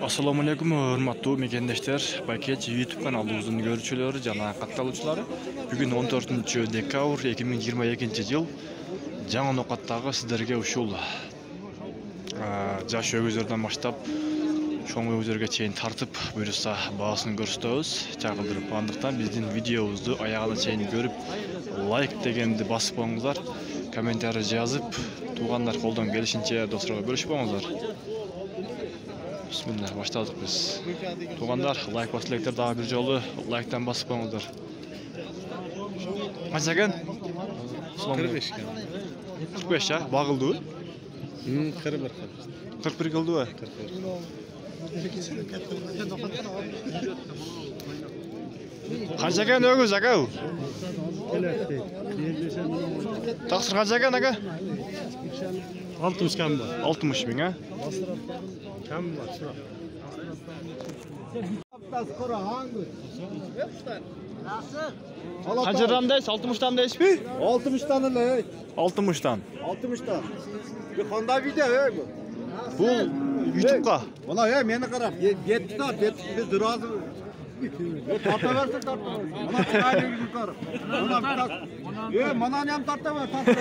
Assalamu alaikum, hurmatly mekendeshler. Paket YouTube kanalımızın görüşçüleri, jana katılgıçları. Bugün 14 dekabr 2022 yıl. Жаңа ноқаттағы сіздерге ушул жаш өгүздөрдөн баштап чоң өгүздөргө чейин тартып буюрса баасын көрсөтөбүз, чагылдырып. Андыктан биздин видеобузду аягына чейин көрүп, лайк дегенди басып коюңуздар, комментарий жазып, туугандар колдон келишинче досторго бөлүшүп коюңуздар. Bismillah, başladık biz. Tuğanlar, like basılaktır daha bir yolu, like'tan basıp koyunuzlar. Kaç sakın? 45 kan. 45 ya, bağıldı mı? 41. 41 kıldı mı? 41. Kaç sakın ögü sakın? Taksır kaç sakın aga? 60 kan var. 60 bin ha? Kan var. Kaç liramdayız? 60'tan da mi? 60'tan öyle. 60'tan. 60'tan. Bir Honda video he bu. Bu YouTube'ga. Valla he meni qarab. 7 saat, 7 biz razı. Tarta versin tarta. Mana kirayla yukarı. Mana bir tak. Mana nem tarta var tarta.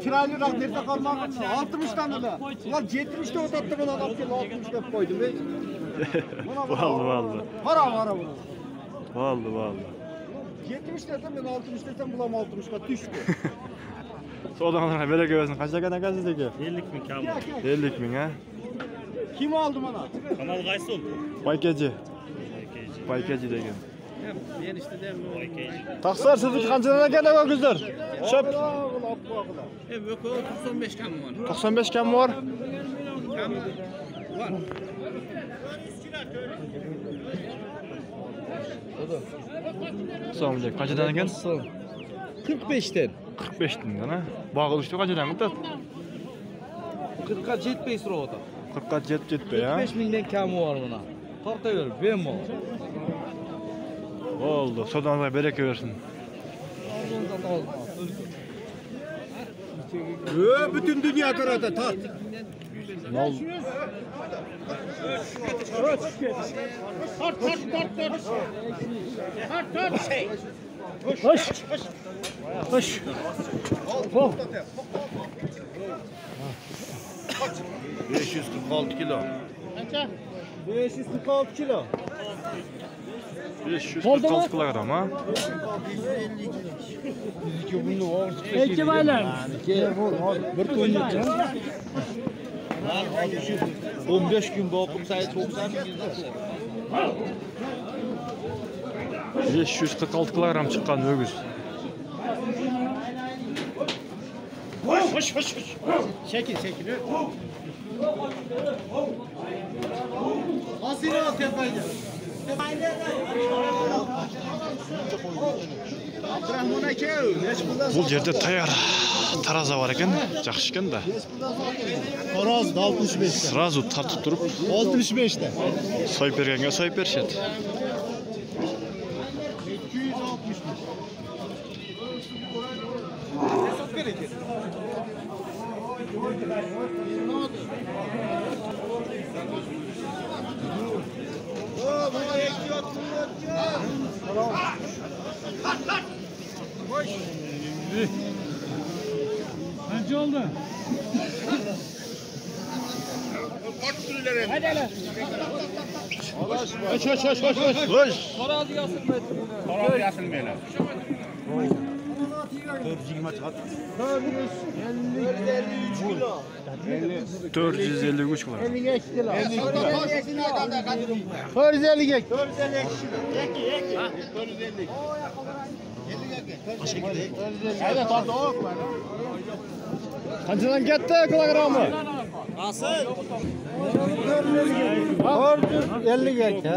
Kiraylı rak nerede kalmağın? 60'tan öyle. Ulan 70'te otattı bunu adam ki 60 dep koydum. Vallahi. Para. Vallahi. 70 desem ben 60 desem bulam 60'a düştü. Sodan sonra böyle görüyorsun. Kaç dakika ne sizdeki? 50 bin kan var. 50 bin ha? Kim aldı bana? Kanal kaysı oldu? Baykeci. Baykeci degen. Ben işte de Baykeci. Taksar sizdeki kancana gene o güzler. Şöp. Yok 95 kan var. 95 kam var. Var. Assalamu alaikum. Kaçadan eken? 45'ten. 45'ten ha? Bağılıştı kaçadan mıdır? 40'a jetmeyiz robota. 40'a jet be ya. 45 binden kamı var buna. Tarta ver, ben mi? Oldu. Sodan sonra bereke versin. Bütün dünya tarafta tat. Ne oldu? Hoş. 546 kilo. 546 kilo. 546 kilogram ha? Peki baylar. Bir ton yapacağım. 15 gün bakım sayı 90 bin. 546 kilogram çıkan ögüz. Hoş. Çekil. Nasıl o tepeydi? Bu yerde taraza var eken, жақсы eкен da. Taraz da 65'te. Sразу tartıp durup 65'te. soyup bergenge soyup berişet. 260. Hesap verecek. Bana ekliyor. Boş. Kaç oldu? Hadi hele. Hoş. Karazı yasılmayın. Kanal yasılmayın. 453 kilo. 450 kilo. 450. Kaçından gitti kilogramı? Nasıl? 450 gekti.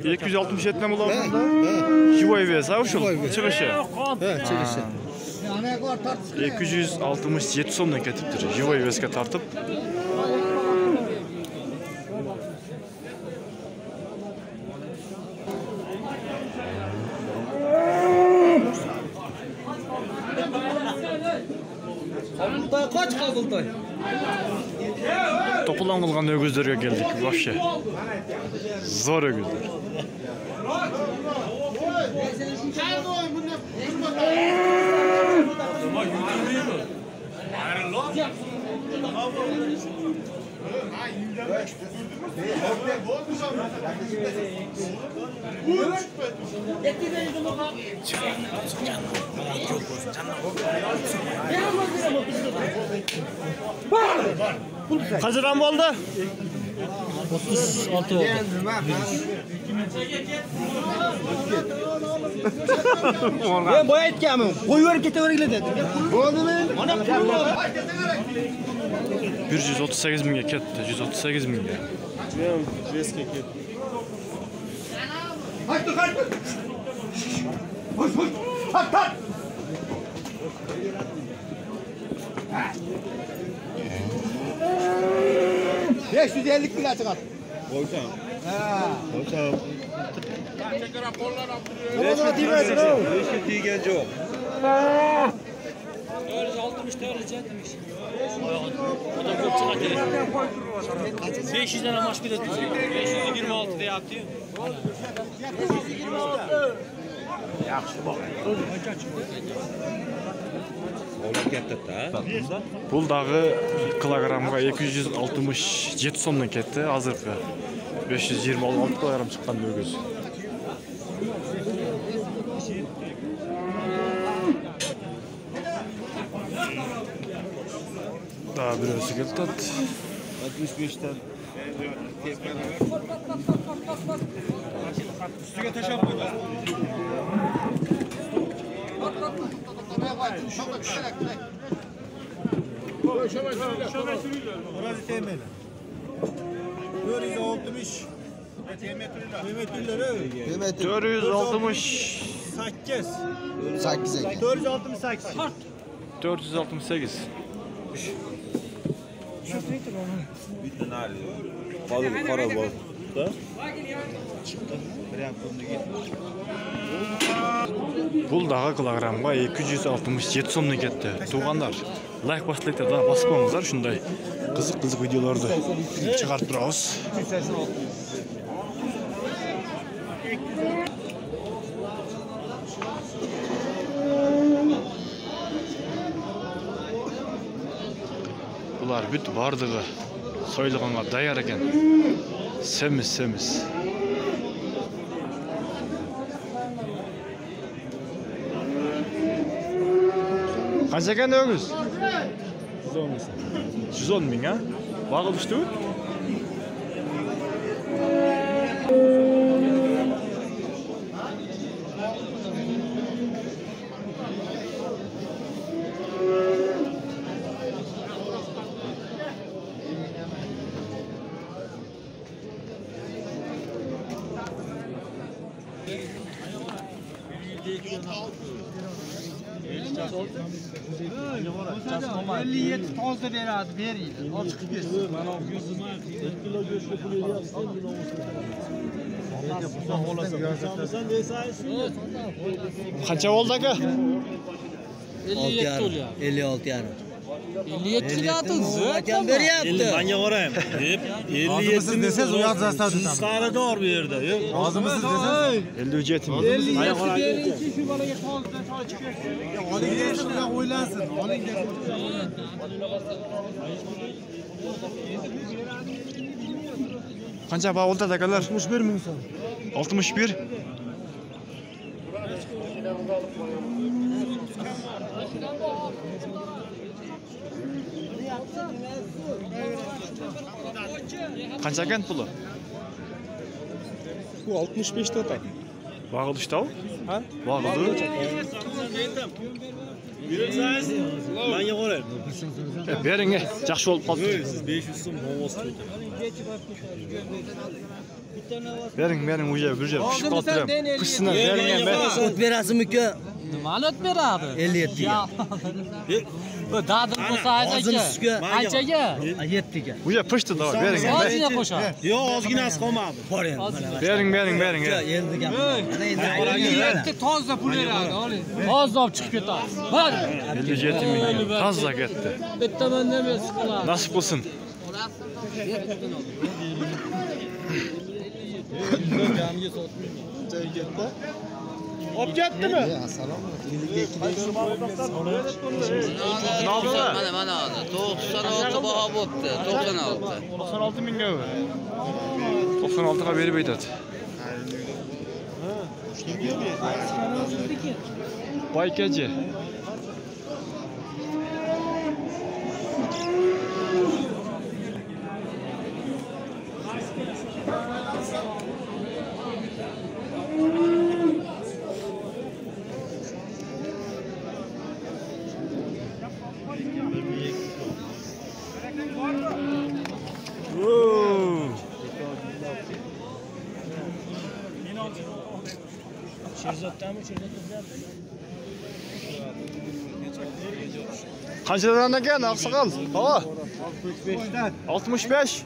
267 ne bulalım? Живой вес, а ушел? Çıkışı. Evet, çıkışı. 267 sondan ketiptir. Живой веске tartıp. Kabultay kaç kabultay? Topulan kılgan ögüzlerge geldik. Вообще. Zor ögüzler. Kaçıran oldu? 36 oldu. Ben boya etkenmim. Koyuverip ketavergile dedi. Oldu ben. Ana kurulur. 138 minge ketdi. 138 minge. Haydi haydi. Hoş hoş. Hat hat. Beş 150 lira çıkar. Koysam. Ha. Koysam. Raporlar atıyor. Beş genci o. 460 TL demiş. O da çok çıkar. 500 tane maç bir de 526 diye atıyor. 526. Yaxşı bak. Bul dağı kilogramga 267 so'mdan ketdi. Hozirgi 526 kilogram chiqqan ögüz. Daha birisi keldi. 65'ten. Üstüge taşak koy. Orası temeli. 460. Temetri. 460 8. 468. 468. Balık para balık. Bul dağı kilogramga 267 so'mdan ketdi. Tuğanlar, like baslayıp da basıp qo'yinglar, shunday qiziq videolarni chiqarib turamiz. Bular büt bardığı soyulğanğa dayar eken. Semiz. Qancha ekan ögüz? 110 ming ha? Bağılıştı mı? Yet tozda beradi, beriydi. Al chiqib bersin. Mana 1 kilo go'shtga pul beryapsiz, Qancha bo'ldi aka? 57 oluyor. 56 yarım. 57 atıldı. Hakem beryapti. Manga varayım. Hep 57 deseniz uyat zastadı tamam. Sarı da var bir yerde. Yok. Ağzımızı deseniz. 57 mi? 57 berinki şu balaga tozdan sola chiqib bersin. Oling dersin bilan o'ylansin. Oling dersin. Qancha bağı oldu akalar? 61 ming so'm. 61. Qancha ekan puli? Bu 65 total. Bağılıştı o? Ha? Bağıldı. Manga varayım. Bering, yaxshi bo'lib qoldi. Siz 500 so'm hovuz qo'ying. Bering, уже, pishib qoldi. Pishsin, bering. Ot berasizmi uka? Nimani öt beradi? 57 ga. Bu dadim bo'lsa aytaga. Anchaga? 7 ga. Bu ya pıştı da var. Verin. Ozgina qo'shadi. Yo'q, ozginasi qolmadi. Bor endi. Verin. Endi gap. Mana endi 7 toza pul beradi, oling. Toza olib chiqib ketadi. Hadi. 57 milyon. Fazla gitti. Bitta menda men siqiladi. Nasip olsun. Olib ketdimi? Ne oldu da? Mana hozir 96 baho bo'pti. 96. 96 milyon ver. 96'a verip aytadi. Baykacı. Kaçıdan gel aksakal? Hava. 65'ten. 65.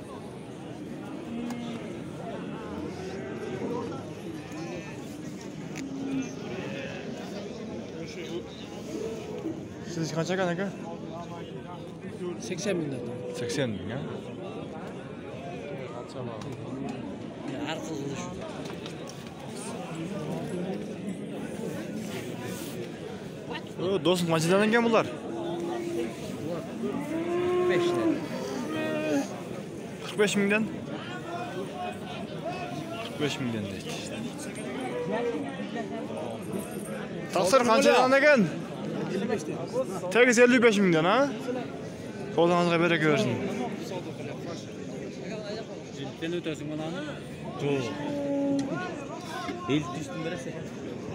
Siz kaça kadar? 80 mingdan. 80 bin ya. Har qildi shu. Dostum kaçıdan gel bunlar? 5'ten. 45 milyon. 45 milyon değil. Taksır kaçıdan gel? 55 milyon ha? Kolunuzga bereket versin. Sen ötersin bana.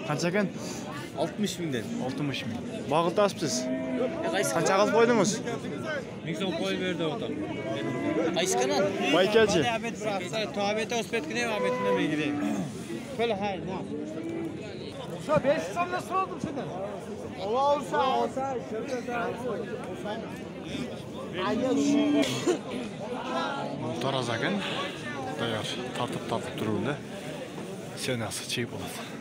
Kaç ekan? 60 mingdan. 60 milyon. Bağıltı asıpsız. Kaça kaz koydunuz? 1000 so'm qo'yib berdi ota. Qaysi kanal? Baykelci. Tuhabet ospetgina Ahmet nima gireyim. Pul hayır. O'sha 5 so'mdan so'radim sendan. Olsa. Taraz ekan. Tayyor. Tartıp dururdu. Senası çiğ болады.